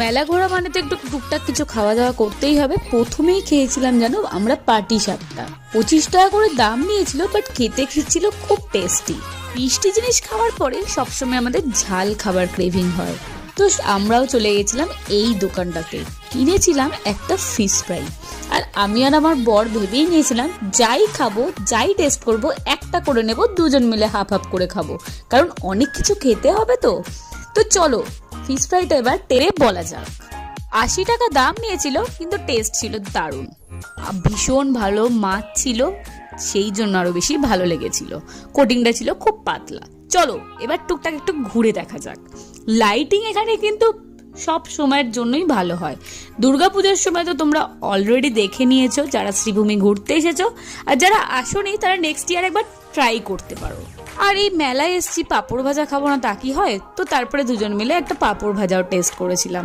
মেলা ঘোরা মানে তো একটু টুকটাক কিছু খাওয়া দাওয়া করতেই হবে। প্রথমেই খেয়েছিলাম জানো আমরা পাটি সাপটা, 25 টাকা করে দাম নিয়েছিল, বাট খেতে ছিল খুব টেস্টি। মিষ্টি জিনিস খাওয়ার পরে সবসময় আমাদের ঝাল খাবার ক্রেভিং হয়, তো আমরাও চলে গেছিলাম এই দোকানটাতে। কিনেছিলাম একটা ফিশ ফ্রাই, আর আমি আর আমার বর ভেবেই নিয়েছিলাম যাই খাবো যাই টেস্ট করব একটা করে নেব, দুজন মিলে হাফ হাফ করে খাবো, কারণ অনেক কিছু খেতে হবে। তো তো চলো ফিশ ফ্রাইটা এবার টেরে বলা যাক। 80 টাকা দাম নিয়েছিল, কিন্তু টেস্ট ছিল দারুণ, ভীষণ ভালো মাছ ছিল, সেই জন্য আরো বেশি ভালো লেগেছিল। কোটিংটা ছিল খুব পাতলা। চলো এবার টুকটাক একটু ঘুরে দেখা যাক। লাইটিং এখানে কিন্তু সব সময়ের জন্যই ভালো হয়। দুর্গাপূজার সময় তো তোমরা অলরেডি দেখে নিয়েছো যারা শ্রীভূমি ঘুরতে এসেছো, আর যারা আসোনি তারা নেক্সট ইয়ার একবার ট্রাই করতে পারো। আর এই মেলায় এসছি পাঁপড় ভাজা খাবো না তা কি হয়, তো তারপরে দুজন মিলে একটা পাঁপড় ভাজাও টেস্ট করেছিলাম।